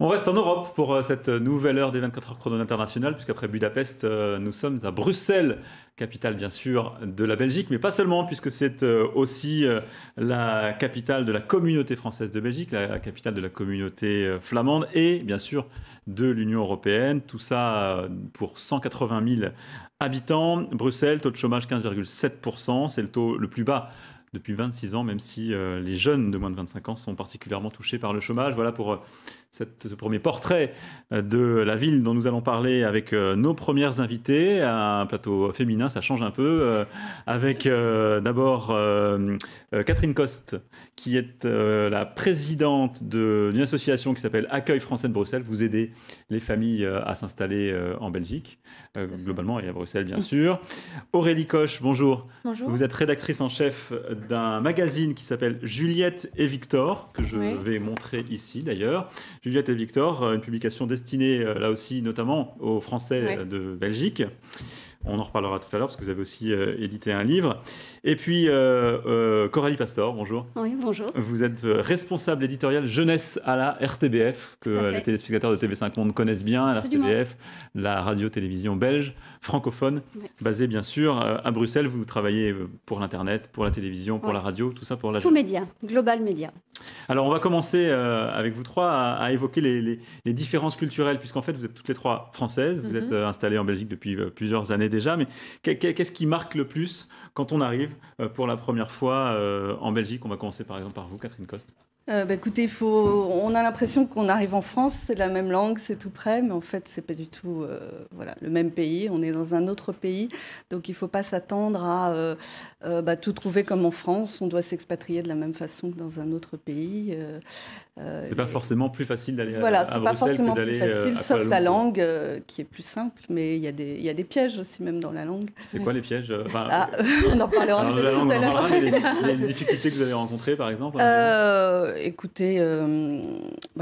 On reste en Europe pour cette nouvelle heure des 24 heures chrono internationales, puisqu'après Budapest, nous sommes à Bruxelles, capitale bien sûr de la Belgique, mais pas seulement, puisque c'est aussi la capitale de la communauté française de Belgique, la capitale de la communauté flamande et bien sûr de l'Union européenne. Tout ça pour 180 000 habitants. Bruxelles, taux de chômage 15,7%, c'est le taux le plus bas depuis 26 ans, même si les jeunes de moins de 25 ans sont particulièrement touchés par le chômage. Voilà pour ce premier portrait de la ville dont nous allons parler avec nos premières invitées. Un plateau féminin, ça change un peu. Avec d'abord Catherine Coste, qui est la présidente d'une association qui s'appelle Accueil Français de Bruxelles. Vous aidez les familles à s'installer en Belgique, globalement, et à Bruxelles, bien sûr. Aurélie Koch, bonjour. Bonjour. Vous êtes rédactrice en chef d'un magazine qui s'appelle Juliette et Victor, que je vais montrer ici d'ailleurs. Juliette et Victor, une publication destinée là aussi notamment aux Français de Belgique. On en reparlera tout à l'heure parce que vous avez aussi édité un livre. Et puis Coralie Pastor, bonjour. Oui, bonjour. Vous êtes responsable éditoriale jeunesse à la RTBF, que les téléspectateurs de TV5 Monde connaissent bien. La RTBF, la radio-télévision belge, francophone, basée bien sûr à Bruxelles. Vous travaillez pour l'Internet, pour la télévision, pour la radio, tout ça pour la... Tout média, global média. Alors on va commencer avec vous trois à évoquer les différences culturelles, puisqu'en fait vous êtes toutes les trois françaises, vous êtes installées en Belgique depuis plusieurs années déjà, mais qu'est-ce qui marque le plus quand on arrive pour la première fois en Belgique? On va commencer par exemple par vous, Catherine Coste. Écoutez, on a l'impression qu'on arrive en France, c'est la même langue, c'est tout près, mais en fait, c'est pas du tout le même pays. On est dans un autre pays, donc il ne faut pas s'attendre à tout trouver comme en France. On doit s'expatrier de la même façon que dans un autre pays. C'est pas forcément plus facile d'aller à c'est pas Bruxelles forcément que d'aller plus facile, à sauf la langue qui est plus simple, mais il y a des pièges aussi même dans la langue. C'est quoi les pièges? On en parlera tout à l'heure. Les difficultés que vous avez rencontrées, par exemple? Écoutez,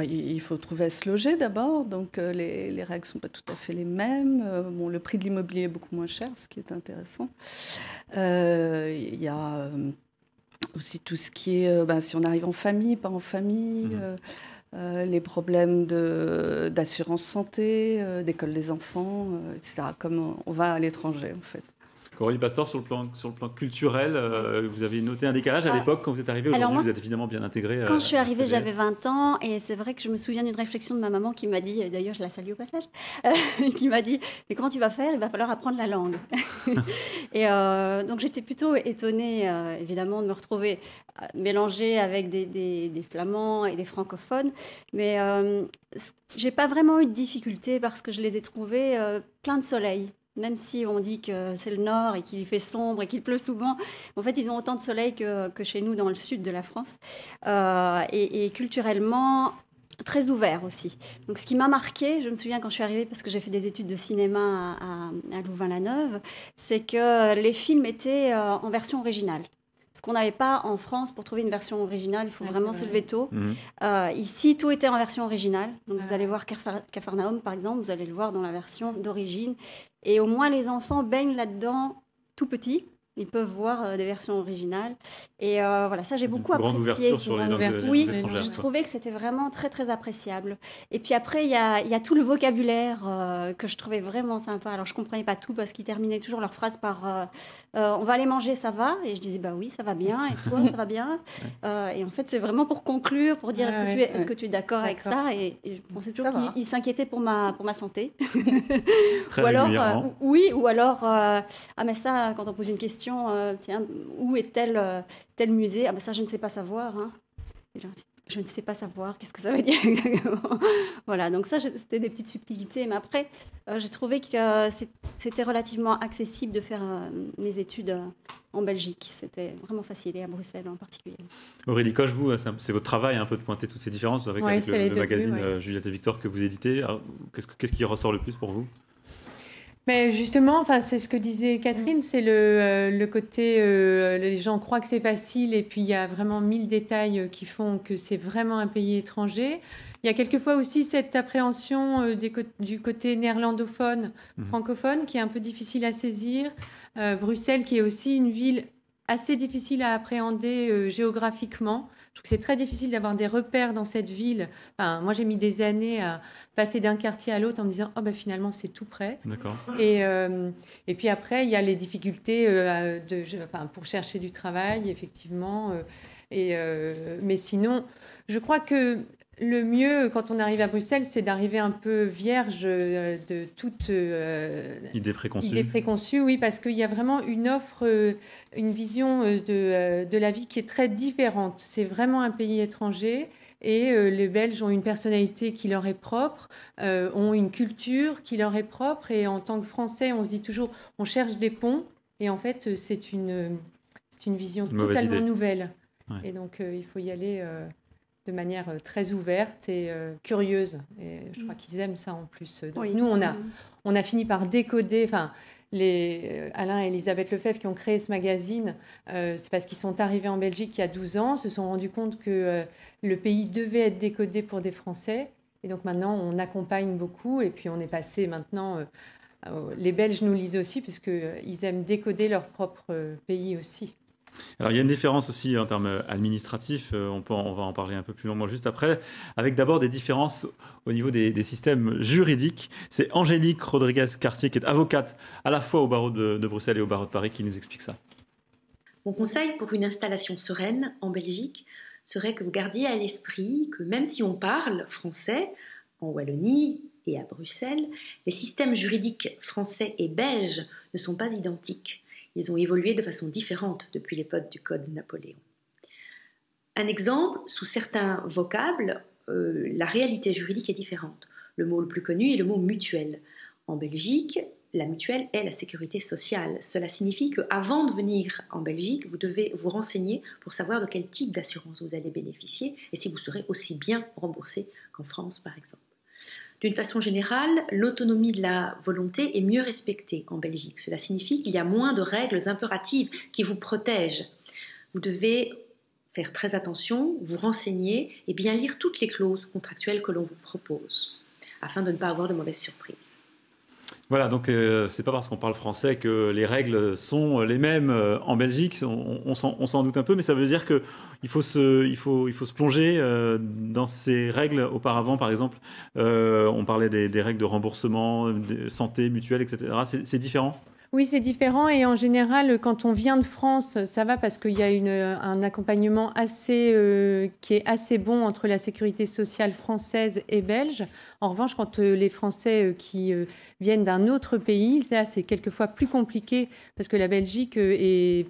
il faut trouver à se loger d'abord, donc les règles ne sont pas tout à fait les mêmes. Le prix de l'immobilier est beaucoup moins cher, ce qui est intéressant. Il y a aussi tout ce qui est, si on arrive en famille, pas en famille, les problèmes d'assurance santé, d'école des enfants, etc., comme on va à l'étranger en fait. Coralie Pastor, sur le plan culturel, vous avez noté un décalage à l'époque quand vous êtes arrivée. Aujourd'hui, vous êtes évidemment bien intégrée. Quand je suis arrivée, j'avais 20 ans et c'est vrai que je me souviens d'une réflexion de ma maman qui m'a dit, d'ailleurs je la salue au passage, qui m'a dit « Mais comment tu vas faire? Il va falloir apprendre la langue. » Et donc j'étais plutôt étonnée, évidemment, de me retrouver mélangée avec des flamands et des francophones. Mais j'ai pas vraiment eu de difficulté parce que je les ai trouvés pleins de soleil. Même si on dit que c'est le nord et qu'il fait sombre et qu'il pleut souvent, en fait, ils ont autant de soleil que chez nous dans le sud de la France. Et culturellement, très ouverts aussi. Donc, ce qui m'a marqué, je me souviens quand je suis arrivée, parce que j'ai fait des études de cinéma à Louvain-la-Neuve, c'est que les films étaient en version originale. Ce qu'on n'avait pas en France, pour trouver une version originale, il faut vraiment se lever tôt. Ici, tout était en version originale. Donc, vous allez voir Capharnaüm, par exemple, vous allez le voir dans la version d'origine. Et au moins, les enfants baignent là-dedans tout petits. Ils peuvent voir des versions originales. Et voilà, ça, j'ai beaucoup apprécié. Grande ouverture sur les langues étrangères. Je trouvais que c'était vraiment très, très appréciable. Et puis après, il y a tout le vocabulaire que je trouvais vraiment sympa. Alors, je ne comprenais pas tout parce qu'ils terminaient toujours leur phrase par on va aller manger, ça va? Et je disais, bah oui, ça va bien. Et toi, ça va bien? Et en fait, c'est vraiment pour conclure, pour dire est-ce que tu es d'accord avec ça? Et je pensais toujours qu'ils s'inquiétaient pour ma santé. Très ou alors, ou alors, mais ça, quand on pose une question, tiens, où est tel musée? Ah ben ça, je ne sais pas savoir. Hein. Je ne sais pas savoir, qu'est-ce que ça veut dire exactement? Voilà, donc ça, c'était des petites subtilités. Mais après, j'ai trouvé que c'était relativement accessible de faire mes études en Belgique. C'était vraiment facile, et à Bruxelles en particulier. Aurélie Koch, vous, c'est votre travail un peu de pointer toutes ces différences avec le magazine Juliette et Victor que vous éditez. Qu'est-ce qui ressort le plus pour vous? Mais justement, c'est ce que disait Catherine, c'est le côté, les gens croient que c'est facile et puis il y a vraiment 1000 détails qui font que c'est vraiment un pays étranger. Il y a quelquefois aussi cette appréhension du côté néerlandophone, francophone, qui est un peu difficile à saisir. Bruxelles, qui est aussi une ville assez difficile à appréhender géographiquement. Je trouve que c'est très difficile d'avoir des repères dans cette ville. Enfin, moi, j'ai mis des années à passer d'un quartier à l'autre en me disant « Oh, ben finalement, c'est tout près. » D'accord. Et puis après, il y a les difficultés pour chercher du travail, effectivement. Mais sinon, je crois que le mieux, quand on arrive à Bruxelles, c'est d'arriver un peu vierge de toute idée préconçue. Idée préconçue, oui, parce qu'il y a vraiment une offre, une vision de la vie qui est très différente. C'est vraiment un pays étranger et les Belges ont une personnalité qui leur est propre, ont une culture qui leur est propre. Et en tant que Français, on se dit toujours, on cherche des ponts. Et en fait, c'est une vision totalement nouvelle. Ouais. Et donc, il faut y aller de manière très ouverte et curieuse. Et je crois qu'ils aiment ça en plus. Donc, oui. Nous, on a fini par décoder... Alain et Elisabeth Lefebvre qui ont créé ce magazine, c'est parce qu'ils sont arrivés en Belgique il y a 12 ans, se sont rendus compte que le pays devait être décodé pour des Français. Et donc maintenant, on accompagne beaucoup. Et puis, on est passé maintenant... les Belges nous lisent aussi, puisqu'ils aiment décoder leur propre pays aussi. Alors, il y a une différence aussi en termes administratifs, on va en parler un peu plus longuement juste après, avec d'abord des différences au niveau des systèmes juridiques. C'est Angélique Rodriguez-Cartier, qui est avocate à la fois au barreau de Bruxelles et au barreau de Paris, qui nous explique ça. Mon conseil pour une installation sereine en Belgique serait que vous gardiez à l'esprit que même si on parle français en Wallonie et à Bruxelles, les systèmes juridiques français et belges ne sont pas identiques. Ils ont évolué de façon différente depuis l'époque du Code Napoléon. Un exemple, sous certains vocables, la réalité juridique est différente. Le mot le plus connu est le mot mutuelle. En Belgique, la mutuelle est la sécurité sociale. Cela signifie qu'avant de venir en Belgique, vous devez vous renseigner pour savoir de quel type d'assurance vous allez bénéficier et si vous serez aussi bien remboursé qu'en France, par exemple. D'une façon générale, l'autonomie de la volonté est mieux respectée en Belgique. Cela signifie qu'il y a moins de règles impératives qui vous protègent. Vous devez faire très attention, vous renseigner et bien lire toutes les clauses contractuelles que l'on vous propose, afin de ne pas avoir de mauvaises surprises. Voilà, donc c'est pas parce qu'on parle français que les règles sont les mêmes en Belgique. On s'en doute un peu, mais ça veut dire qu'il faut se plonger dans ces règles auparavant. Par exemple, on parlait des règles de remboursement, de santé, mutuelle, etc. C'est différent ? Oui, c'est différent et en général, quand on vient de France, ça va parce qu'il y a un accompagnement qui est assez bon entre la sécurité sociale française et belge. En revanche, quand les Français qui viennent d'un autre pays, là, c'est quelquefois plus compliqué parce que la Belgique est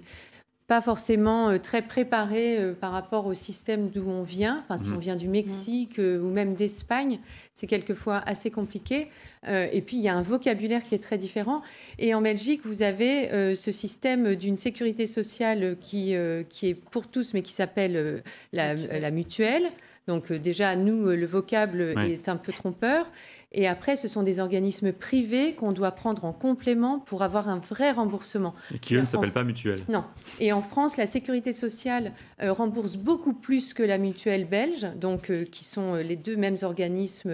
pas forcément très préparée par rapport au système d'où on vient. Enfin, si on vient du Mexique ou même d'Espagne, c'est quelquefois assez compliqué. Et puis, il y a un vocabulaire qui est très différent. Et en Belgique, vous avez ce système d'une sécurité sociale qui est pour tous, mais qui s'appelle la mutuelle. Donc déjà, nous, le vocable est un peu trompeur. Et après, ce sont des organismes privés qu'on doit prendre en complément pour avoir un vrai remboursement. Et qui, eux, ne s'appellent pas mutuelles. Non. Et en France, la sécurité sociale rembourse beaucoup plus que la mutuelle belge, donc qui sont les deux mêmes organismes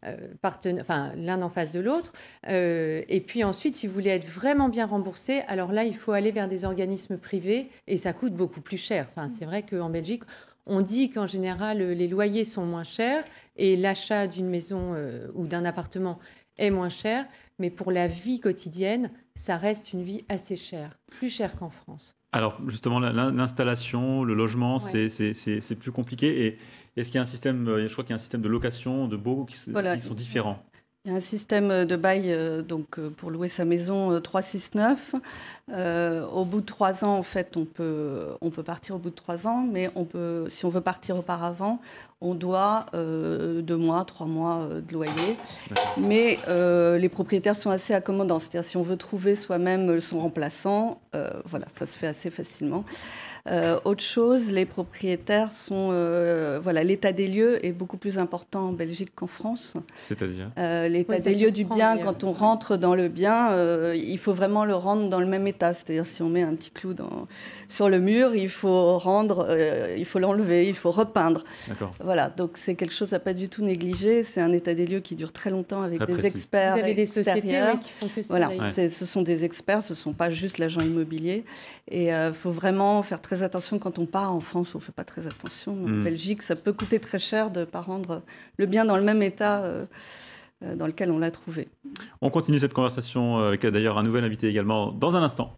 l'un en face de l'autre. Et puis ensuite, si vous voulez être vraiment bien remboursé, alors là, il faut aller vers des organismes privés et ça coûte beaucoup plus cher. Enfin, c'est vrai qu'en Belgique, on dit qu'en général, les loyers sont moins chers et l'achat d'une maison ou d'un appartement est moins cher. Mais pour la vie quotidienne, ça reste une vie assez chère, plus chère qu'en France. Alors justement, l'installation, le logement, c'est plus compliqué. Et est-ce qu'il y a un système, je crois qu'il y a un système de location, de baux qui sont différents ? Il y a un système de bail pour louer sa maison 369. Au bout de 3 ans, en fait, on peut partir au bout de 3 ans, mais si on veut partir auparavant, on doit 2 mois, 3 mois de loyer. Mais les propriétaires sont assez accommodants. C'est-à-dire si on veut trouver soi-même son remplaçant, ça se fait assez facilement. Autre chose, les propriétaires l'état des lieux est beaucoup plus important en Belgique qu'en France. C'est-à-dire l'état Oui, ça des lieux se du prend, bien, mais, quand on rentre dans le bien, il faut vraiment le rendre dans le même état. C'est-à-dire, si on met un petit clou sur le mur, il faut l'enlever, il faut repeindre. D'accord. Voilà, donc c'est quelque chose à pas du tout négliger. C'est un état des lieux qui dure très longtemps avec Très des précis. experts Vous avez des sociétés extérieurs. qui font que ça. Voilà, d'ailleurs. ce sont des experts, ce ne sont pas juste l'agent immobilier. Et il faut vraiment faire très attention quand on part. En France, on ne fait pas très attention. En Belgique, ça peut coûter très cher de ne pas rendre le bien dans le même état dans lequel on l'a trouvé. On continue cette conversation avec d'ailleurs un nouvel invité également dans un instant.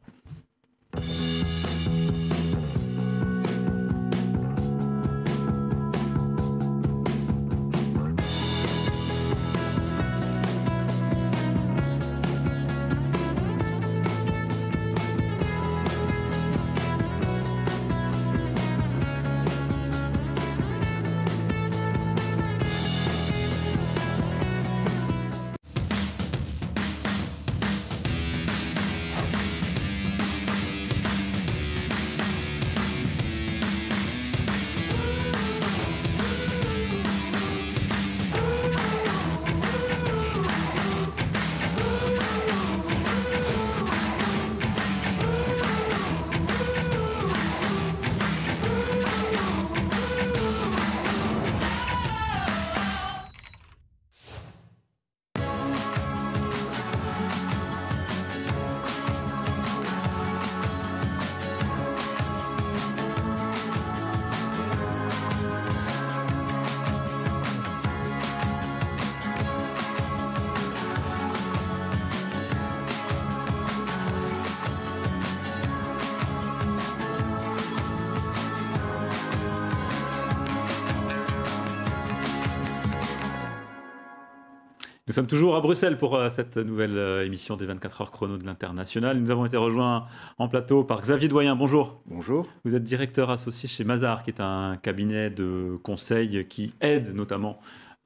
Nous sommes toujours à Bruxelles pour cette nouvelle émission des 24 heures chrono de l'International. Nous avons été rejoints en plateau par Xavier Doyen. Bonjour. Bonjour. Vous êtes directeur associé chez Mazars, qui est un cabinet de conseil qui aide notamment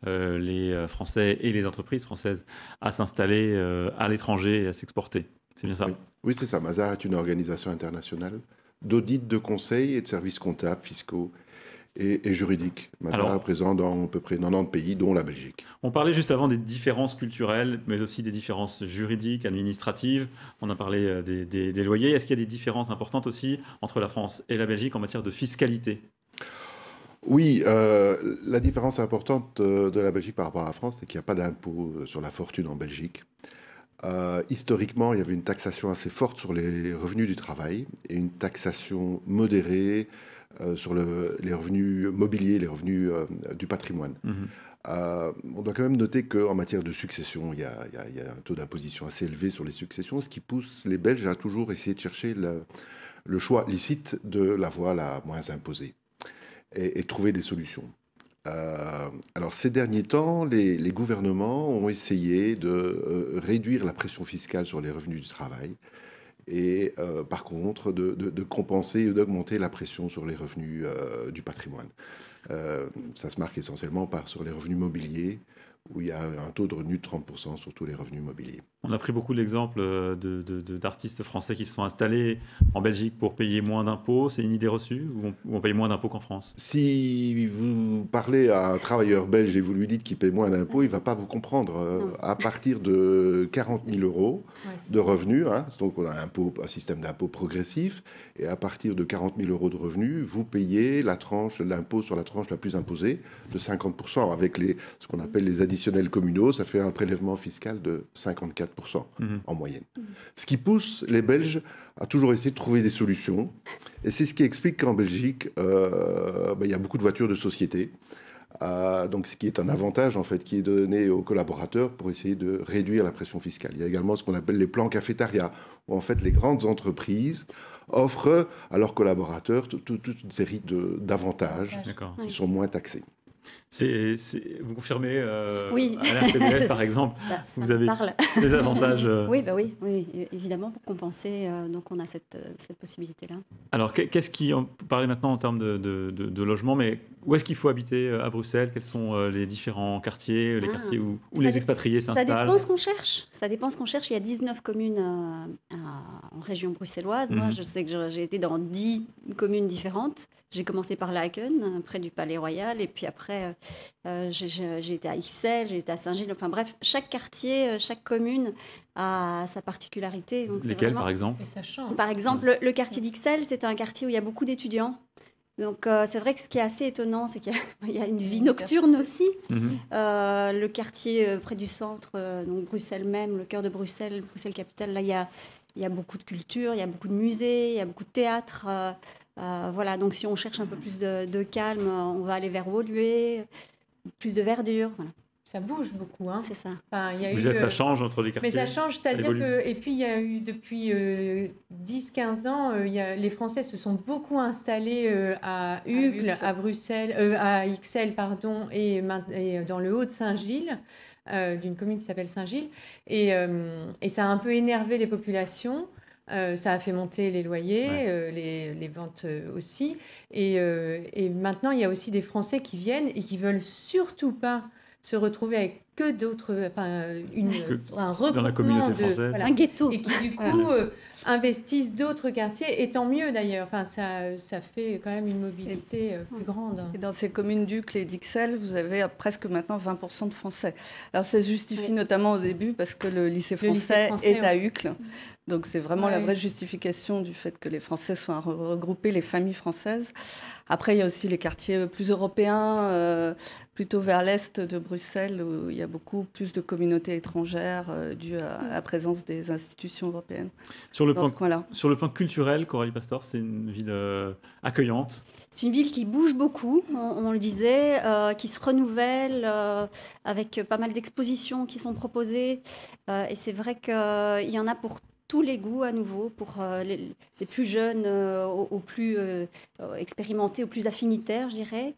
les Français et les entreprises françaises à s'installer à l'étranger et à s'exporter. C'est bien ça? Oui, c'est ça. Mazars est une organisation internationale d'audit, de conseil et de services comptables, fiscaux et juridiques. Mazars est présent dans à peu près 90 pays, dont la Belgique. On parlait juste avant des différences culturelles, mais aussi des différences juridiques, administratives. On a parlé des loyers. Est-ce qu'il y a des différences importantes aussi entre la France et la Belgique en matière de fiscalité? Oui, la différence importante de la Belgique par rapport à la France, c'est qu'il n'y a pas d'impôt sur la fortune en Belgique. Historiquement, il y avait une taxation assez forte sur les revenus du travail et une taxation modérée sur les revenus mobiliers, les revenus du patrimoine. On doit quand même noter qu'en matière de succession, il y a un taux d'imposition assez élevé sur les successions, ce qui pousse les Belges à toujours essayer de chercher le choix licite de la voie la moins imposée et trouver des solutions. Alors ces derniers temps, les gouvernements ont essayé de réduire la pression fiscale sur les revenus du travail et par contre de compenser et d'augmenter la pression sur les revenus du patrimoine. Ça se marque essentiellement sur les revenus mobiliers, où il y a un taux de revenu de 30% sur tous les revenus mobiliers. On a pris beaucoup d'exemples d'artistes français qui se sont installés en Belgique pour payer moins d'impôts. C'est une idée reçue ou on paye moins d'impôts qu'en France? Si vous parlez à un travailleur belge et vous lui dites qu'il paye moins d'impôts, il ne va pas vous comprendre. À partir de 40 000 euros de revenus, donc on a un système d'impôt progressif, et à partir de 40 000 euros de revenus, vous payez l'impôt sur la tranche la plus imposée de 50%, avec ce qu'on appelle les additionnels communaux. Ça fait un prélèvement fiscal de 54%. En moyenne. Ce qui pousse les Belges à toujours essayer de trouver des solutions. Et c'est ce qui explique qu'en Belgique, il y a beaucoup de voitures de société. Donc, ce qui est un avantage, en fait, qui est donné aux collaborateurs pour essayer de réduire la pression fiscale. Il y a également ce qu'on appelle les plans cafétéria, où, en fait, les grandes entreprises offrent à leurs collaborateurs toute une série d'avantages qui sont moins taxés. Vous confirmez oui. à la RTBF, par exemple, ça vous avez parle. des avantages oui, évidemment, pour compenser, donc on a cette possibilité-là. Alors, on peut parler maintenant en termes de logement, mais Où est-ce qu'il faut habiter à Bruxelles? Quels sont les différents quartiers, les quartiers où les expatriés s'installent? Ça dépend ce qu'on cherche. Ça dépend ce qu'on cherche. Il y a 19 communes en région bruxelloise. Moi, je sais que j'ai été dans 10 communes différentes. J'ai commencé par Laken, près du Palais Royal. Et puis après, j'ai été à Ixelles, j'ai été à Saint-Gilles. Enfin bref, chaque quartier, chaque commune a sa particularité. Donc, lesquelles, par exemple? Et ça change. Par exemple, le quartier d'Ixelles, c'est un quartier où il y a beaucoup d'étudiants. Donc, c'est vrai que ce qui est assez étonnant, c'est qu'il y a une vie nocturne aussi. Le quartier près du centre, donc Bruxelles même, le cœur de Bruxelles, Bruxelles-Capitale, là, il y a beaucoup de culture, il y a beaucoup de musées, il y a beaucoup de théâtres. Voilà, donc si on cherche un peu plus de calme, on va aller vers Woluwe, plus de verdure. Voilà. Ça bouge beaucoup, hein. C'est ça. Enfin, il y a Vous eu, dire que ça change entre les quartiers? mais ça change, c'est-à-dire que... Et puis, il y a eu, depuis 10-15 ans, les Français se sont beaucoup installés à Uccle, à Bruxelles, à Ixelles, pardon, et dans le Haut-de-Saint-Gilles, d'une commune qui s'appelle Saint-Gilles. Et ça a un peu énervé les populations. Ça a fait monter les loyers, les ventes aussi. Et maintenant, il y a aussi des Français qui viennent et qui veulent surtout pas se retrouver avec que d'autres, un regroupement dans la communauté française. Un ghetto. Et qui du coup investissent d'autres quartiers, et tant mieux d'ailleurs. Enfin, ça fait quand même une mobilité plus grande. Et dans ces communes d'Uccle et d'Ixelles, vous avez presque maintenant 20% de Français. Alors ça se justifie notamment au début parce que le lycée français est à Uccle. Donc c'est vraiment la vraie justification du fait que les Français soient regroupés, les familles françaises. Après, il y a aussi les quartiers plus européens, plutôt vers l'est de Bruxelles, où il y a beaucoup plus de communautés étrangères dues à la présence des institutions européennes. Sur le plan culturel, Coralie Pastor, c'est une ville accueillante. C'est une ville qui bouge beaucoup, on le disait, qui se renouvelle, avec pas mal d'expositions qui sont proposées. Et c'est vrai qu'il y en a pour tous les goûts à nouveau, pour les plus jeunes aux plus expérimentés, aux plus affinitaires, je dirais.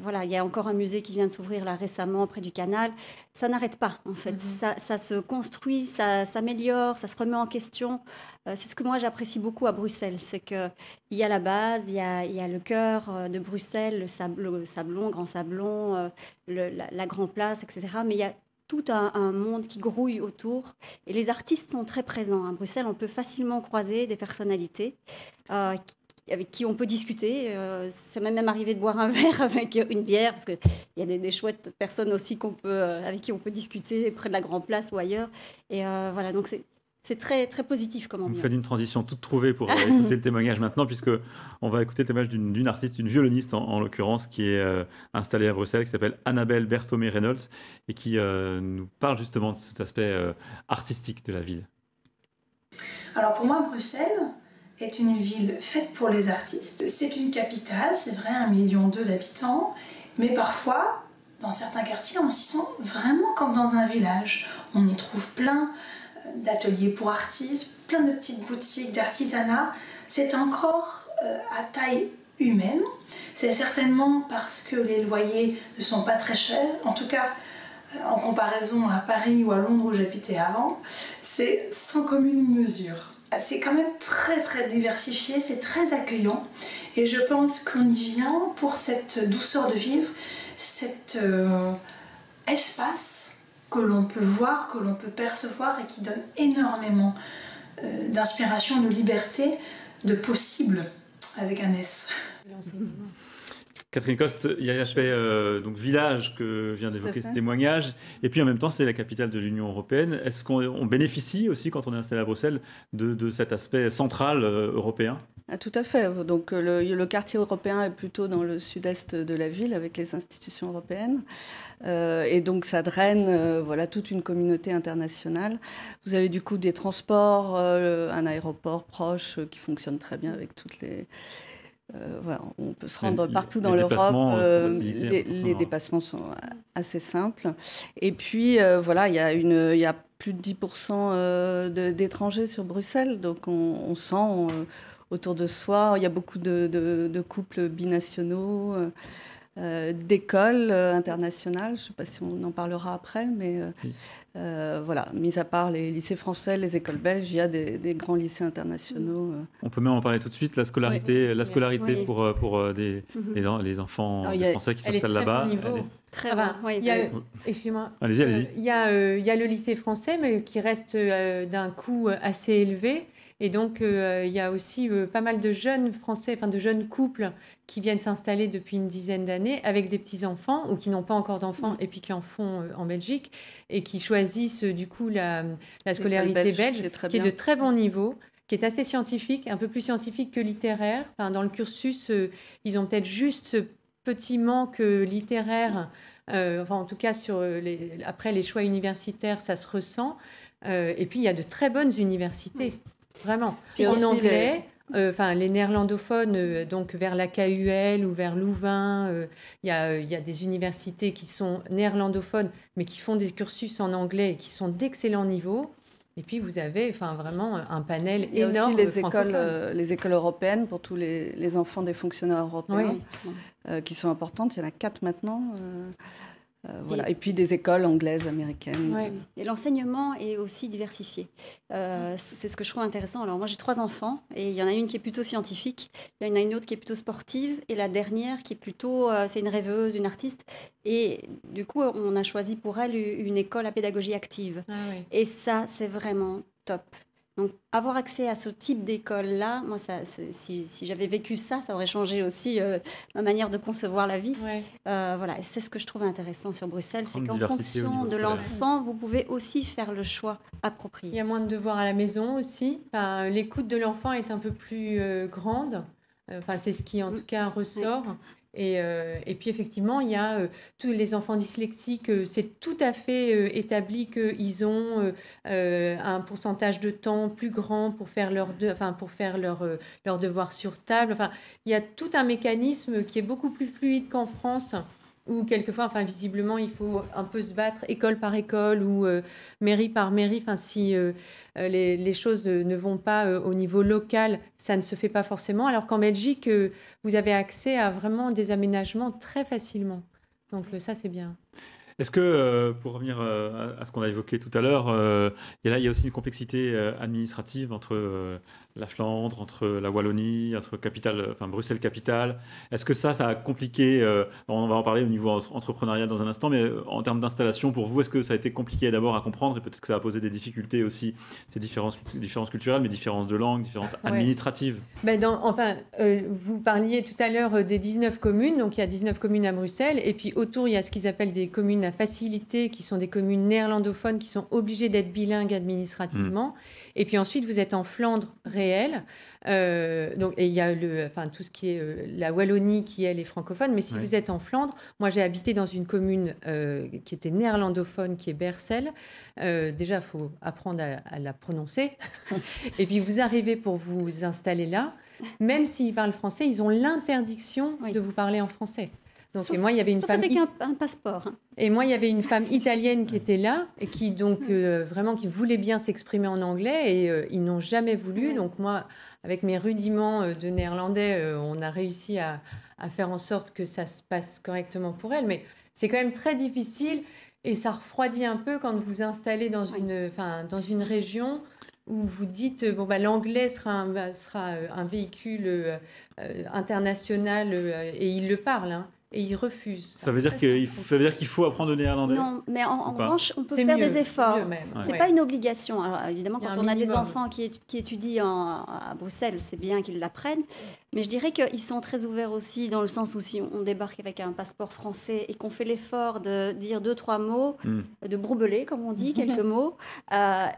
Voilà, il y a encore un musée qui vient de s'ouvrir là récemment près du canal. Ça n'arrête pas, en fait. Ça se construit, ça s'améliore, ça se remet en question. C'est ce que moi j'apprécie beaucoup à Bruxelles, c'est qu'il y a la base, il y a le cœur de Bruxelles, le Sablon, Grand Sablon, la Grand Place, etc. Mais il y a tout un monde qui grouille autour. Et les artistes sont très présents. À Bruxelles, on peut facilement croiser des personnalités avec qui on peut discuter. Ça m'est même arrivé de boire un verre avec une bière, parce qu'il y a des chouettes personnes aussi avec qui on peut discuter près de la Grand Place ou ailleurs. Et voilà, donc c'est très, très positif comme ambiance. Vous faites une transition toute trouvée pour écouter le témoignage maintenant, puisqu'on va écouter le témoignage d'une artiste, une violoniste en l'occurrence, qui est installée à Bruxelles, qui s'appelle Annabelle Berthomé-Reynolds, et qui nous parle justement de cet aspect artistique de la ville. Alors pour moi, Bruxelles est une ville faite pour les artistes. C'est une capitale, c'est vrai, 1,2 million d'habitants, mais parfois, dans certains quartiers, on s'y sent vraiment comme dans un village. On y trouve plein d'ateliers pour artistes, plein de petites boutiques d'artisanat. C'est encore à taille humaine. C'est certainement parce que les loyers ne sont pas très chers. En tout cas, en comparaison à Paris ou à Londres où j'habitais avant, c'est sans commune mesure. C'est quand même très très diversifié, c'est très accueillant. Et je pense qu'on y vient pour cette douceur de vivre, cet espace que l'on peut voir, que l'on peut percevoir et qui donne énormément d'inspiration, de liberté, de possible avec un S. Catherine Coste, il y a l'aspect donc village que vient d'évoquer ce témoignage, et puis en même temps c'est la capitale de l'Union européenne. Est-ce qu'on bénéficie aussi quand on est installé à Bruxelles de cet aspect central européen? Tout à fait. Donc le quartier européen est plutôt dans le sud-est de la ville avec les institutions européennes. Et donc ça draine toute une communauté internationale. Vous avez du coup des transports, un aéroport proche qui fonctionne très bien avec toutes les... on peut se rendre partout dans l'Europe. Les dépassements sont assez simples. Et puis il y a plus de 10% d'étrangers sur Bruxelles. Donc on sent autour de soi, il y a beaucoup de couples binationaux. d'écoles internationales. Je ne sais pas si on en parlera après, mais voilà, mis à part les lycées français, les écoles belges, il y a des grands lycées internationaux. On peut même en parler tout de suite, la scolarité Oui. pour les enfants français qui s'installent là-bas. Très bien. Excusez-moi. Allez-y. Il y a le lycée français, mais qui reste d'un coût assez élevé. Et donc, il y a aussi pas mal de jeunes Français, enfin de jeunes couples qui viennent s'installer depuis une dizaine d'années avec des petits-enfants ou qui n'ont pas encore d'enfants et puis qui en font en Belgique et qui choisissent du coup la scolarité belge qui est de très bon niveau, qui est assez scientifique, un peu plus scientifique que littéraire. Enfin, dans le cursus, ils ont peut-être juste ce petit manque littéraire. Enfin, en tout cas, après les choix universitaires, ça se ressent. Et puis, il y a de très bonnes universités. Vraiment. Puis en aussi anglais, les néerlandophones, donc vers la KUL ou vers Louvain, il y a des universités qui sont néerlandophones, mais qui font des cursus en anglais et qui sont d'excellent niveau. Et puis, vous avez vraiment un panel énorme. Il y a aussi les écoles européennes pour tous les enfants des fonctionnaires européens, qui sont importantes. Il y en a 4 maintenant. Voilà. Et puis des écoles anglaises, américaines. Ouais. Et l'enseignement est aussi diversifié. C'est ce que je trouve intéressant. Alors moi j'ai 3 enfants et il y en a une qui est plutôt scientifique, il y en a une autre qui est plutôt sportive et la dernière qui est plutôt, c'est une rêveuse, une artiste. Et du coup on a choisi pour elle une école à pédagogie active. Et ça c'est vraiment top. Donc, avoir accès à ce type d'école-là, moi, si j'avais vécu ça, ça aurait changé aussi ma manière de concevoir la vie. Voilà, et c'est ce que je trouve intéressant sur Bruxelles, c'est qu'en fonction de l'enfant, vous pouvez aussi faire le choix approprié. Il y a moins de devoirs à la maison aussi. L'écoute de l'enfant est un peu plus grande. C'est ce qui, en tout cas, ressort. Et puis effectivement, il y a tous les enfants dyslexiques, c'est tout à fait établi qu'ils ont un pourcentage de temps plus grand pour faire leurs devoirs sur table. Il y a tout un mécanisme qui est beaucoup plus fluide qu'en France, où quelquefois, visiblement, il faut un peu se battre école par école ou mairie par mairie. Si les choses ne vont pas au niveau local, ça ne se fait pas forcément. Alors qu'en Belgique, vous avez accès à vraiment des aménagements très facilement. Donc ça, c'est bien. Est-ce que, pour revenir à ce qu'on a évoqué tout à l'heure, il y a aussi une complexité administrative entre la Flandre, entre la Wallonie, entre Bruxelles capitale. Est-ce que ça a compliqué, on va en parler au niveau entrepreneurial dans un instant, mais en termes d'installation, pour vous, est-ce que ça a été compliqué d'abord à comprendre et peut-être que ça a posé des difficultés aussi, ces différences culturelles, mais différences de langue, différences administratives? Vous parliez tout à l'heure des 19 communes, donc il y a 19 communes à Bruxelles, et puis autour, il y a ce qu'ils appellent des communes à facilité, qui sont des communes néerlandophones qui sont obligées d'être bilingues administrativement. Et puis ensuite, vous êtes en Flandre réelle. Et il y a tout ce qui est la Wallonie qui, elle, est francophone. Mais si vous êtes en Flandre, moi, j'ai habité dans une commune qui était néerlandophone, qui est Bercel. Déjà, il faut apprendre à la prononcer. Et puis, vous arrivez pour vous installer là. Même s'ils parlent français, ils ont l'interdiction de vous parler en français. Donc, et moi, il y avait une femme avec un passeport. Et moi, il y avait une femme italienne qui était là et qui vraiment qui voulait bien s'exprimer en anglais et ils n'ont jamais voulu. Donc moi, avec mes rudiments de néerlandais, on a réussi à faire en sorte que ça se passe correctement pour elle. Mais c'est quand même très difficile et ça refroidit un peu quand vous vous installez dans une région où vous dites l'anglais sera un véhicule international et ils le parlent. Et ils refusent. Ça veut dire qu'il faut apprendre le néerlandais? Non, mais en revanche, on peut faire des efforts. C'est pas une obligation. Alors évidemment, quand on a des enfants qui étudient à Bruxelles, c'est bien qu'ils l'apprennent. Mais je dirais qu'ils sont très ouverts aussi dans le sens où si on débarque avec un passeport français et qu'on fait l'effort de dire 2-3 mots, de broubler, comme on dit, quelques mots, ça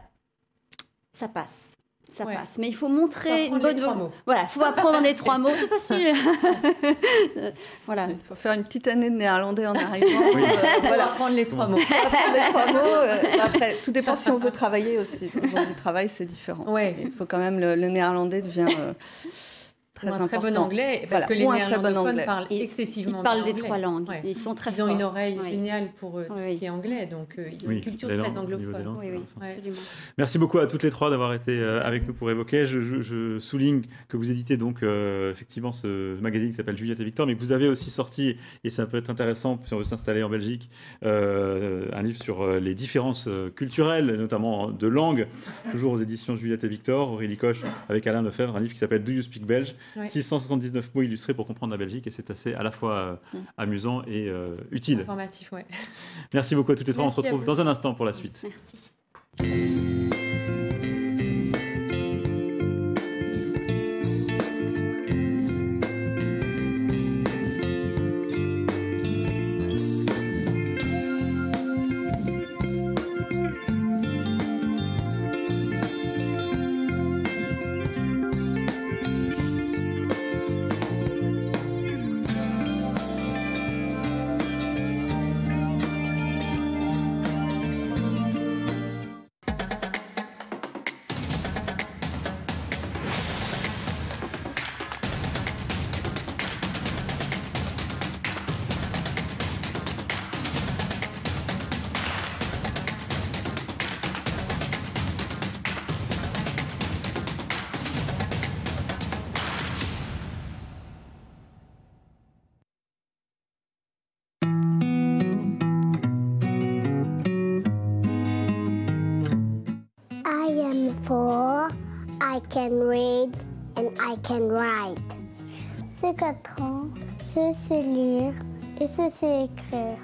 passe. Ça passe, mais il faut montrer une bonne volonté. Voilà, il faut apprendre les 3 mots, c'est facile. Voilà. Il faut faire une petite année de néerlandais en arrivant. Apprendre les 3 mots. Apprendre les 3 mots. Après, tout dépend si on veut travailler aussi. Aujourd'hui, le travail, c'est différent. Il faut quand même, le néerlandais devient très un important. très bon anglais, parce Voilà, que les ou un très bon néerlandophones anglais. parlent Ils excessivement parlent bien les 3 anglais. langues. Ouais. Ils sont très Ils ont forts. une oreille Oui. géniale pour tout Oui. ce qui est anglais, donc ils ont Oui, une culture les très langues, au niveau des anglophone. langues. Oui, oui, Ouais. absolument. Merci beaucoup à toutes les trois d'avoir été avec nous pour évoquer. Je souligne que vous éditez donc effectivement ce magazine qui s'appelle Juliette et Victor, mais que vous avez aussi sorti, et ça peut être intéressant si on veut s'installer en Belgique, un livre sur les différences culturelles, notamment de langue, toujours aux éditions Juliette et Victor, Aurélie Koch avec Alain Lefebvre, un livre qui s'appelle Do You Speak Belge, Ouais. 679 mots illustrés pour comprendre la Belgique, et c'est assez à la fois amusant et utile. Informatif, ouais. Merci beaucoup à toutes les trois. On se Merci à retrouve vous. dans un instant pour la suite. Merci. I am four. I can read and I can write. J'ai 4 ans. Je sais lire et je sais écrire.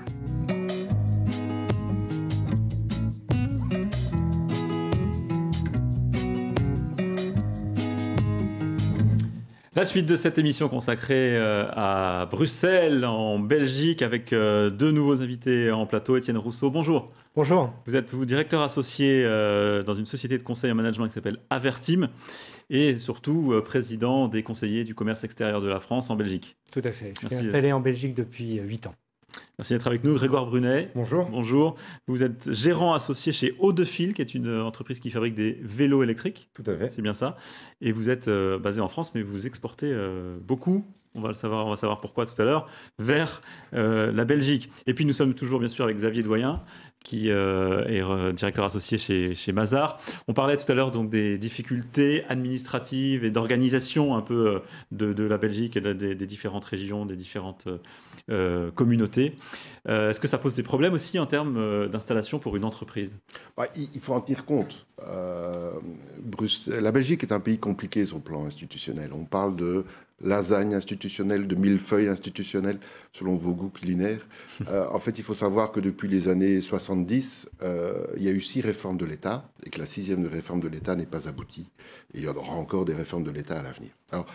La suite de cette émission consacrée à Bruxelles, en Belgique, avec deux nouveaux invités en plateau. Étienne Rousseau, bonjour. Bonjour. Vous êtes directeur associé dans une société de conseil en management qui s'appelle Avertim et surtout président des conseillers du commerce extérieur de la France en Belgique. Tout à fait. Je suis Merci. installé en Belgique depuis 8 ans. Merci d'être avec nous. Grégoire Brunet. Bonjour. Bonjour. Vous êtes gérant associé chez Eau de Fil, qui est une entreprise qui fabrique des vélos électriques. Tout à fait. C'est bien ça. Et vous êtes basé en France, mais vous exportez beaucoup. On va savoir pourquoi tout à l'heure, vers la Belgique. Et puis nous sommes toujours bien sûr avec Xavier Doyen, qui est directeur associé chez Mazars. On parlait tout à l'heure donc des difficultés administratives et d'organisation un peu de la Belgique, des différentes régions, des différentes communautés. Est-ce que ça pose des problèmes aussi en termes d'installation pour une entreprise ? Il faut en tenir compte. La Belgique est un pays compliqué sur le plan institutionnel. On parle de lasagne institutionnelle, de millefeuille institutionnelle, selon vos goûts culinaires. En fait, il faut savoir que depuis les années 70, il y a eu 6 réformes de l'État et que la 6e réforme de l'État n'est pas aboutie. Et il y aura encore des réformes de l'État à l'avenir. Alors,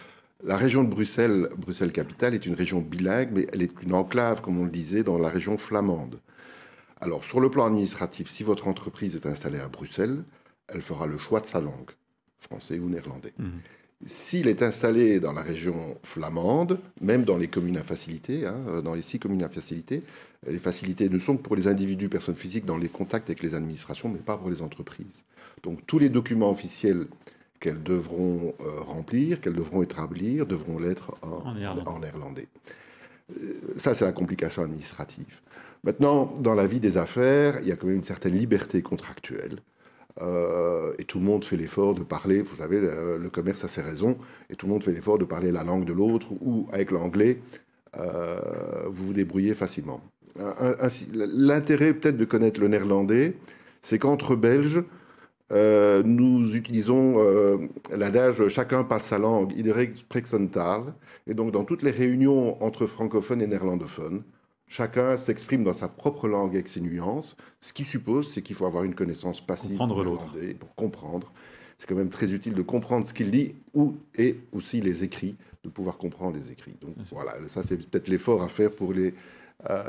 la région de Bruxelles, Bruxelles-Capitale, est une région bilingue, mais elle est une enclave, comme on le disait, dans la région flamande. Alors, sur le plan administratif, si votre entreprise est installée à Bruxelles, elle fera le choix de sa langue, français ou néerlandais. S'il est installé dans la région flamande, même dans les communes à facilité, dans les 6 communes à facilité, les facilités ne sont que pour les individus, personnes physiques, dans les contacts avec les administrations, mais pas pour les entreprises. Donc tous les documents officiels qu'elles devront remplir, qu'elles devront établir, devront l'être en néerlandais. Ça, c'est la complication administrative. Maintenant, dans la vie des affaires, il y a quand même une certaine liberté contractuelle. Et tout le monde fait l'effort de parler, vous savez, le commerce a ses raisons, et tout le monde fait l'effort de parler la langue de l'autre, ou avec l'anglais, vous vous débrouillez facilement. L'intérêt peut-être de connaître le néerlandais, c'est qu'entre Belges, nous utilisons l'adage « chacun parle sa langue, iedereen spreekt zijn taal », et donc dans toutes les réunions entre francophones et néerlandophones, chacun s'exprime dans sa propre langue avec ses nuances. Ce qui suppose, c'est qu'il faut avoir une connaissance passive comprendre l'autre. Pour comprendre. C'est quand même très utile de comprendre ce qu'il dit et aussi les écrits, de pouvoir comprendre les écrits. Donc voilà, ça c'est peut-être l'effort à faire pour les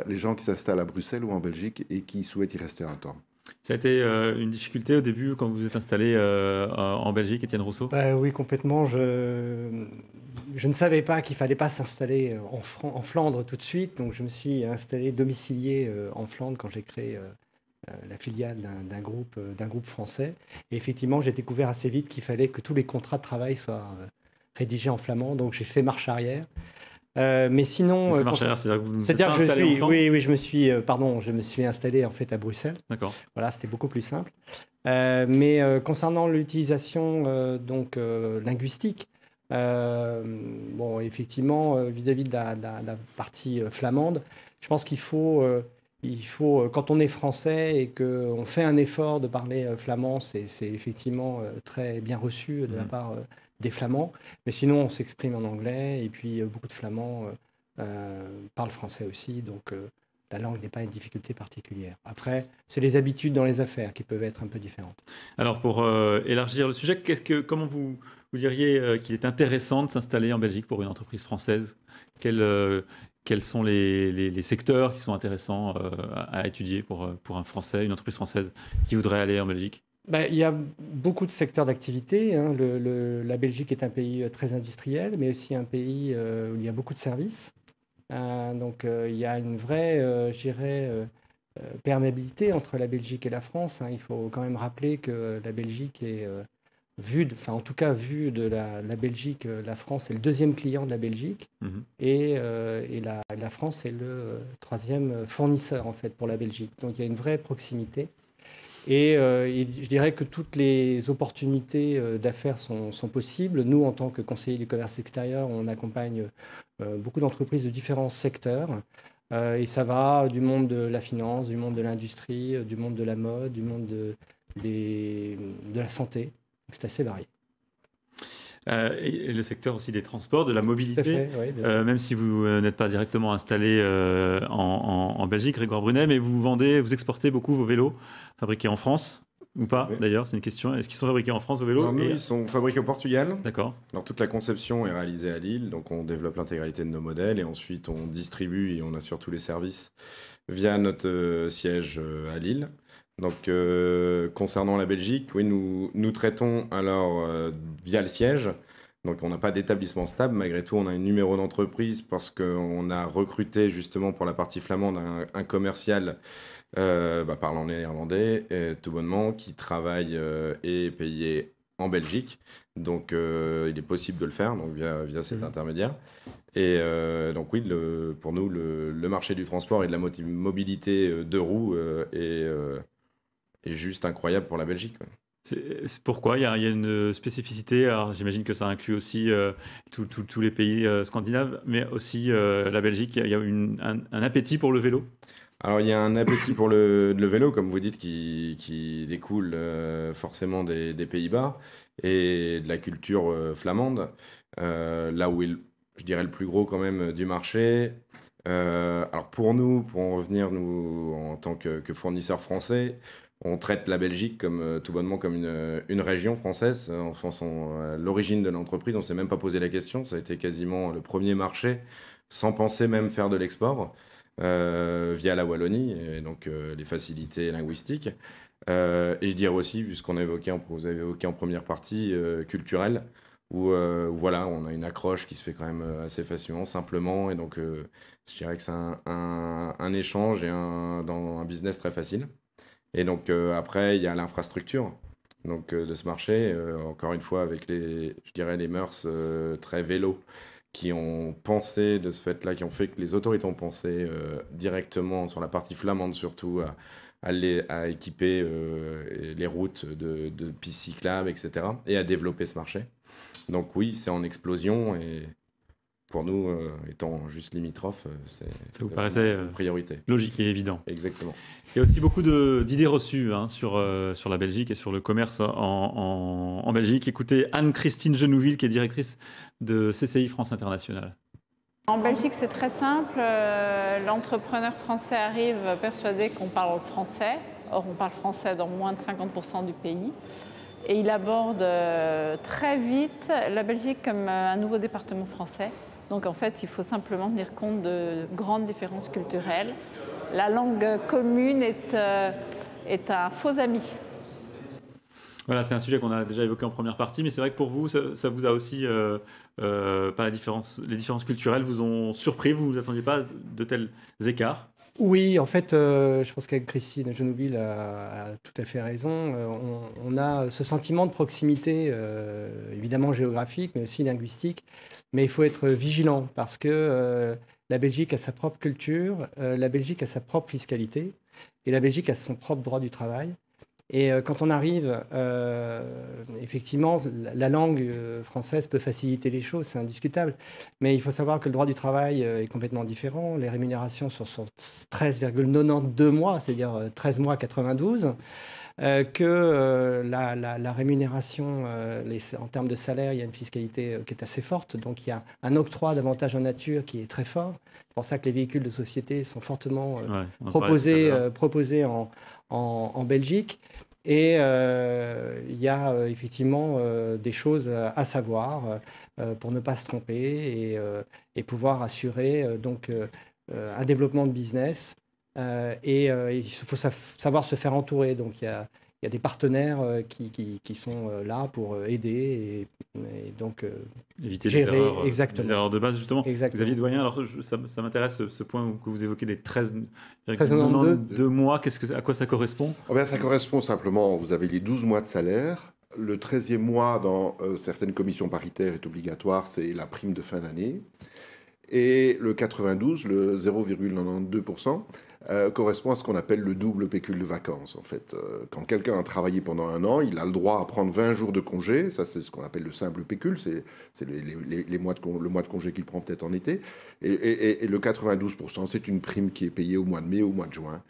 gens qui s'installent à Bruxelles ou en Belgique et qui souhaitent y rester un temps. Ça a été une difficulté au début quand vous êtes installé en Belgique, Étienne Rousseau ? Oui, complètement. Je ne savais pas qu'il ne fallait pas s'installer en Flandre tout de suite. Donc je me suis installé domicilié en Flandre quand j'ai créé la filiale d'un groupe français. Et effectivement, j'ai découvert assez vite qu'il fallait que tous les contrats de travail soient rédigé en flamand, donc j'ai fait marche arrière. Mais sinon, marche arrière, c'est-à-dire que vous vous êtes c'est-à-dire pas que installé en Flandre ? oui, je me suis installé en fait à Bruxelles. D'accord. Voilà, c'était beaucoup plus simple. Mais concernant l'utilisation linguistique, bon, effectivement, vis-à-vis de la partie flamande, je pense qu'il faut, quand on est français et qu'on fait un effort de parler flamand, c'est effectivement très bien reçu de la part des Flamands. Mais sinon, on s'exprime en anglais et puis beaucoup de Flamands parlent français aussi. Donc, la langue n'est pas une difficulté particulière. Après, c'est les habitudes dans les affaires qui peuvent être un peu différentes. Alors, pour élargir le sujet, comment vous diriez qu'il est intéressant de s'installer en Belgique pour une entreprise française ? Quels sont les secteurs qui sont intéressants à étudier pour un Français, une entreprise française qui voudrait aller en Belgique ? Il y a beaucoup de secteurs d'activité. Hein. La Belgique est un pays très industriel, mais aussi un pays où il y a beaucoup de services. Donc il y a une vraie, je dirais, perméabilité entre la Belgique et la France. Hein. Il faut quand même rappeler que la Belgique est vu de la Belgique, la France est le deuxième client de la Belgique et la France est le troisième fournisseur en fait pour la Belgique. Donc il y a une vraie proximité. Et je dirais que toutes les opportunités d'affaires sont possibles. Nous, en tant que conseiller du commerce extérieur, on accompagne beaucoup d'entreprises de différents secteurs. Et ça va du monde de la finance, du monde de l'industrie, du monde de la mode, du monde de la santé. C'est assez varié. Et le secteur aussi des transports, de la mobilité. Tout à fait, oui, même si vous n'êtes pas directement installé en Belgique, Grégoire Brunet, mais vous exportez beaucoup vos vélos fabriqués en France, ou pas d'ailleurs, c'est une question. Est-ce qu'ils sont fabriqués en France, vos vélos ? Non, nous, ils sont fabriqués au Portugal. D'accord. Alors, toute la conception est réalisée à Lille, donc on développe l'intégralité de nos modèles et ensuite on distribue et on assure tous les services via notre siège à Lille. Donc, concernant la Belgique, oui, nous traitons alors via le siège. Donc, on n'a pas d'établissement stable. Malgré tout, on a un numéro d'entreprise parce qu'on a recruté justement pour la partie flamande un commercial parlant néerlandais, tout bonnement, qui travaille et est payé en Belgique. Donc, il est possible de le faire donc via cet intermédiaire. Et donc, oui, pour nous, le marché du transport et de la mobilité de roues est juste incroyable pour la Belgique. Ouais. C'est pourquoi il y a une spécificité. Alors, j'imagine que ça inclut aussi tous les pays scandinaves, mais aussi la Belgique. Il y a un appétit pour le vélo. Alors, il y a un appétit pour le vélo, comme vous dites, qui découle forcément des Pays-Bas et de la culture flamande, là où est, je dirais, le plus gros quand même du marché. Alors, pour en revenir, nous, en tant que fournisseurs français, on traite la Belgique tout bonnement comme une région française. L'origine de l'entreprise, on ne s'est même pas posé la question. Ça a été quasiment le premier marché, sans penser même faire de l'export, via la Wallonie, et donc les facilités linguistiques. Et je dirais aussi, puisqu'on vous avez évoqué en première partie, culturelle, où voilà, on a une accroche qui se fait quand même assez facilement, simplement. Et donc, je dirais que c'est un échange et dans un business très facile. Et donc après, il y a l'infrastructure de ce marché, encore une fois avec les mœurs très vélo qui ont pensé de ce fait-là, qui ont fait que les autorités ont pensé directement sur la partie flamande surtout à équiper les routes de pistes cyclables, etc. et à développer ce marché. Donc oui, c'est en explosion et pour nous, étant juste limitrophes, ça vous paraissait une priorité. Logique et évident. Exactement. Il y a aussi beaucoup d'idées reçues sur la Belgique et sur le commerce en Belgique. Écoutez Anne-Christine Genouville, qui est directrice de CCI France Internationale. En Belgique, c'est très simple. L'entrepreneur français arrive persuadé qu'on parle français. Or, on parle français dans moins de 50% du pays. Et il aborde très vite la Belgique comme un nouveau département français. Donc en fait, il faut simplement tenir compte de grandes différences culturelles. La langue commune est un faux ami. Voilà, c'est un sujet qu'on a déjà évoqué en première partie, mais c'est vrai que pour vous, ça vous a aussi, par les différences culturelles, vous ont surpris, vous ne vous attendiez pas de tels écarts ? Oui, en fait, je pense qu'avec Christine Genouville a tout à fait raison. On a ce sentiment de proximité, évidemment géographique, mais aussi linguistique. Mais il faut être vigilant parce que la Belgique a sa propre culture, la Belgique a sa propre fiscalité et la Belgique a son propre droit du travail. Et quand on arrive, effectivement, la langue française peut faciliter les choses, c'est indiscutable. Mais il faut savoir que le droit du travail est complètement différent. Les rémunérations sont sur 13,92 mois, c'est-à-dire 13 mois 92. La rémunération, en termes de salaire, il y a une fiscalité qui est assez forte. Donc il y a un octroi d'avantages en nature qui est très fort. C'est pour ça que les véhicules de société sont fortement proposés en Belgique. Et il y a effectivement des choses à savoir pour ne pas se tromper et pouvoir assurer un développement de business. Il faut savoir se faire entourer. Donc il y a des partenaires qui sont là pour aider et donc éviter gérer les erreurs de base, justement. Exactement. Xavier Doyen, alors ça m'intéresse ce point que vous évoquez, les 13,92 mois, à quoi ça correspond? Ça correspond simplement, vous avez les 12 mois de salaire. Le 13e mois dans certaines commissions paritaires est obligatoire, c'est la prime de fin d'année. Et le 92, le 0,92%, correspond à ce qu'on appelle le double pécule de vacances. En fait, quand quelqu'un a travaillé pendant 1 an, il a le droit à prendre 20 jours de congé. Ça, c'est ce qu'on appelle le simple pécule. C'est le mois de congé qu'il prend peut-être en été. Et le 92%, c'est une prime qui est payée au mois de mai, au mois de juin,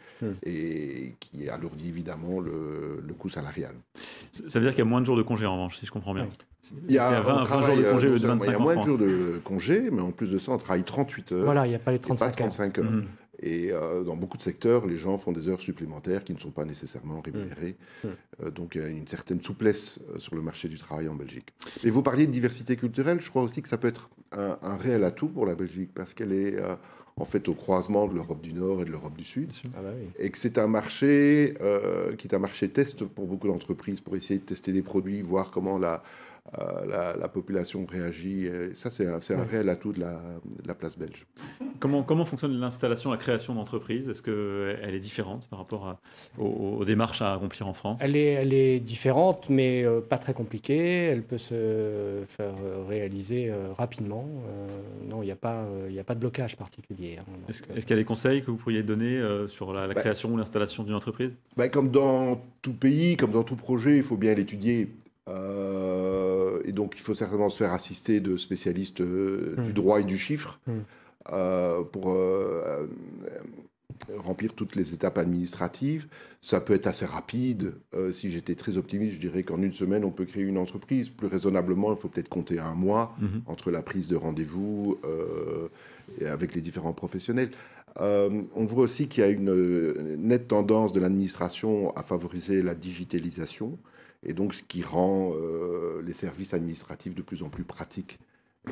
et qui alourdit évidemment le coût salarial. Ça veut dire qu'il y a moins de jours de congé, en revanche, si je comprends bien. Il y a 20 jours de congé au 25 il y a moins de jours de congé, mais en plus de ça, on travaille 38 heures. Voilà, il n'y a pas les 35 heures. Et dans beaucoup de secteurs, les gens font des heures supplémentaires qui ne sont pas nécessairement rémunérées. Donc il y a une certaine souplesse sur le marché du travail en Belgique. Et vous parliez de diversité culturelle, je crois aussi que ça peut être un réel atout pour la Belgique, parce qu'elle est en fait au croisement de l'Europe du Nord et de l'Europe du Sud. Et que c'est un marché qui est un marché test pour beaucoup d'entreprises, pour essayer de tester des produits, voir comment la population réagit. Ça, c'est un réel atout de la place belge. Comment fonctionne l'installation, la création d'entreprises? Est-ce qu'elle est différente par rapport aux démarches à accomplir en France? Elle est différente, mais pas très compliquée. Elle peut se faire réaliser rapidement. Non, il n'y a pas de blocage particulier. Est-ce qu'il y a des conseils que vous pourriez donner sur la création ou l'installation d'une entreprise? Comme dans tout pays, comme dans tout projet, il faut bien l'étudier. Et donc, il faut certainement se faire assister de spécialistes du droit et du chiffre pour remplir toutes les étapes administratives. Ça peut être assez rapide. Si j'étais très optimiste, je dirais qu'en 1 semaine, on peut créer une entreprise. Plus raisonnablement, il faut peut-être compter 1 mois entre la prise de rendez-vous et avec les différents professionnels. On voit aussi qu'il y a une nette tendance de l'administration à favoriser la digitalisation. Et donc, ce qui rend les services administratifs de plus en plus pratiques.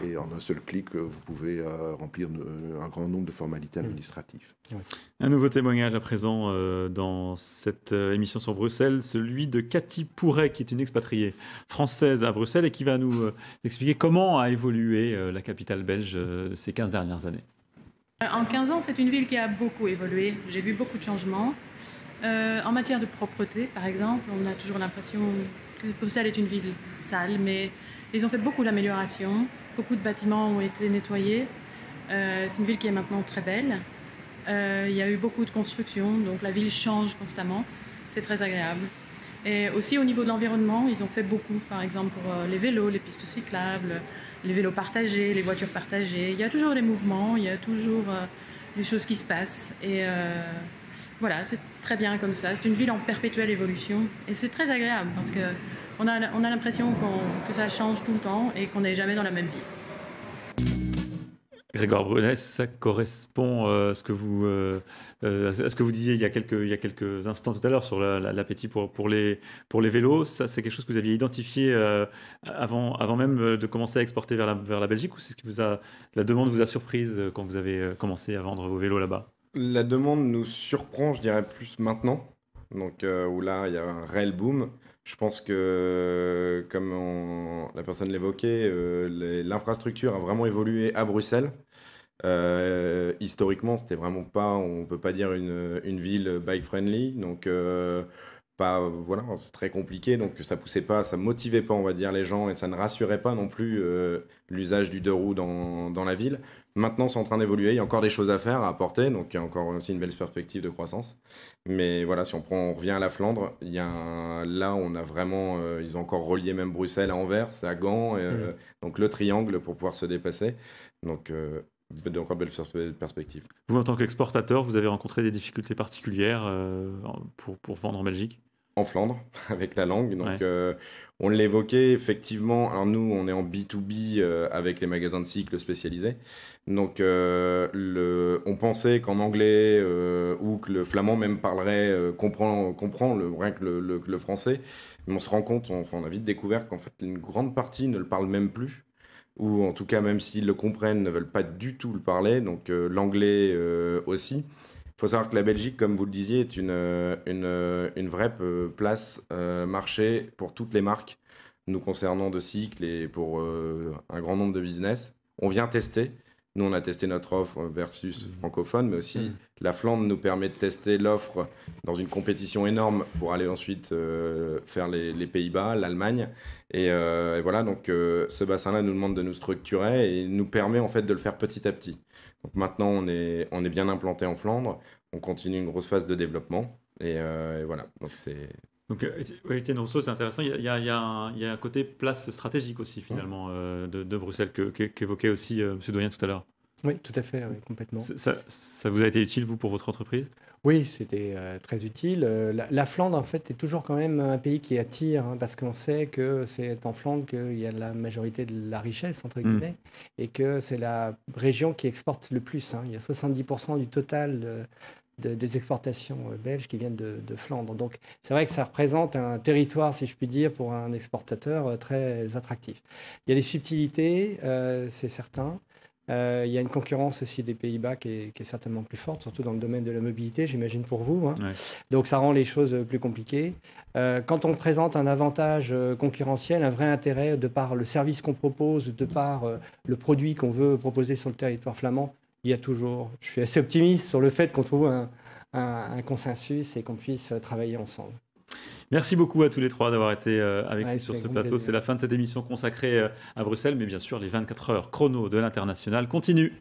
Et en un seul clic, vous pouvez remplir un grand nombre de formalités administratives. Un nouveau témoignage à présent dans cette émission sur Bruxelles, celui de Cathy Pourret, qui est une expatriée française à Bruxelles et qui va nous expliquer comment a évolué la capitale belge ces 15 dernières années. En 15 ans, c'est une ville qui a beaucoup évolué. J'ai vu beaucoup de changements. En matière de propreté, par exemple, on a toujours l'impression que Bruxelles est une ville sale, mais ils ont fait beaucoup d'améliorations. Beaucoup de bâtiments ont été nettoyés. C'est une ville qui est maintenant très belle. Il y a eu beaucoup de constructions, donc la ville change constamment. C'est très agréable. Et aussi au niveau de l'environnement, ils ont fait beaucoup, par exemple pour les vélos, les pistes cyclables, les vélos partagés, les voitures partagées. Il y a toujours des mouvements, il y a toujours des choses qui se passent. Et voilà, c'est très bien comme ça. C'est une ville en perpétuelle évolution. Et c'est très agréable parce qu'on a l'impression que ça change tout le temps et qu'on n'est jamais dans la même ville. Grégoire Brunet, ça correspond à ce que vous disiez il y a quelques instants tout à l'heure sur l'appétit pour les vélos. Ça, c'est quelque chose que vous aviez identifié avant même de commencer à exporter vers la Belgique, ou c'est ce que la demande vous a surprise quand vous avez commencé à vendre vos vélos là-bas? La demande nous surprend, je dirais, plus maintenant, donc où là, il y a un réel boom. Je pense que, comme la personne l'évoquait, l'infrastructure a vraiment évolué à Bruxelles. Historiquement, c'était vraiment pas, on peut pas dire une ville bike friendly, donc voilà, c'est très compliqué, donc ça poussait pas, ça motivait pas, on va dire, les gens, et ça ne rassurait pas non plus l'usage du deux roues dans la ville. Maintenant, c'est en train d'évoluer, il y a encore des choses à faire, à apporter, donc il y a encore aussi une belle perspective de croissance. Mais voilà, si on revient à la Flandre, là, on a vraiment, ils ont encore relié même Bruxelles à Anvers, à Gand, donc le triangle pour pouvoir se dépasser. Donc encore belle perspective. Vous, en tant qu'exportateur, vous avez rencontré des difficultés particulières pour vendre en Belgique? En Flandre, avec la langue. Donc, on l'évoquait effectivement. Alors, nous, on est en B2B avec les magasins de cycles spécialisés. Donc, on pensait qu'en anglais ou que le flamand même parlerait, comprend rien que le français. Mais on se rend compte, on a vite découvert qu'en fait, une grande partie ne le parle même plus. Ou en tout cas, même s'ils le comprennent, ne veulent pas du tout le parler. Donc, l'anglais aussi. Il faut savoir que la Belgique, comme vous le disiez, est une vraie place marché pour toutes les marques, nous concernant de cycles et pour un grand nombre de business. On vient tester. Nous, on a testé notre offre versus francophone, mais aussi la Flandre nous permet de tester l'offre dans une compétition énorme pour aller ensuite faire les Pays-Bas, l'Allemagne. Et voilà, donc ce bassin-là nous demande de nous structurer et nous permet en fait de le faire petit à petit. Donc maintenant, on est bien implanté en Flandre, on continue une grosse phase de développement et voilà. Donc Étienne Rousseau, c'est intéressant. Il y a un côté place stratégique aussi finalement de Bruxelles qu'évoquait aussi M. Doyen tout à l'heure. Oui, tout à fait, oui, complètement. Ça vous a été utile, vous, pour votre entreprise? Oui, c'était très utile. La Flandre, en fait, est toujours quand même un pays qui attire, parce qu'on sait que c'est en Flandre qu'il y a la majorité de la richesse, entre guillemets, et que c'est la région qui exporte le plus. Il y a 70% du total des exportations belges qui viennent de Flandre. Donc, c'est vrai que ça représente un territoire, si je puis dire, pour un exportateur très attractif. Il y a des subtilités, c'est certain. Il y a une concurrence aussi des Pays-Bas qui est certainement plus forte, surtout dans le domaine de la mobilité, j'imagine pour vous. Ouais. Donc ça rend les choses plus compliquées. Quand on présente un avantage concurrentiel, un vrai intérêt de par le service qu'on propose, de par le produit qu'on veut proposer sur le territoire flamand, il y a toujours, je suis assez optimiste sur le fait qu'on trouve un consensus et qu'on puisse travailler ensemble. Merci beaucoup à tous les trois d'avoir été avec nous sur ce plateau. C'est la fin de cette émission consacrée à Bruxelles, mais bien sûr, les 24 heures chrono de l'International continuent.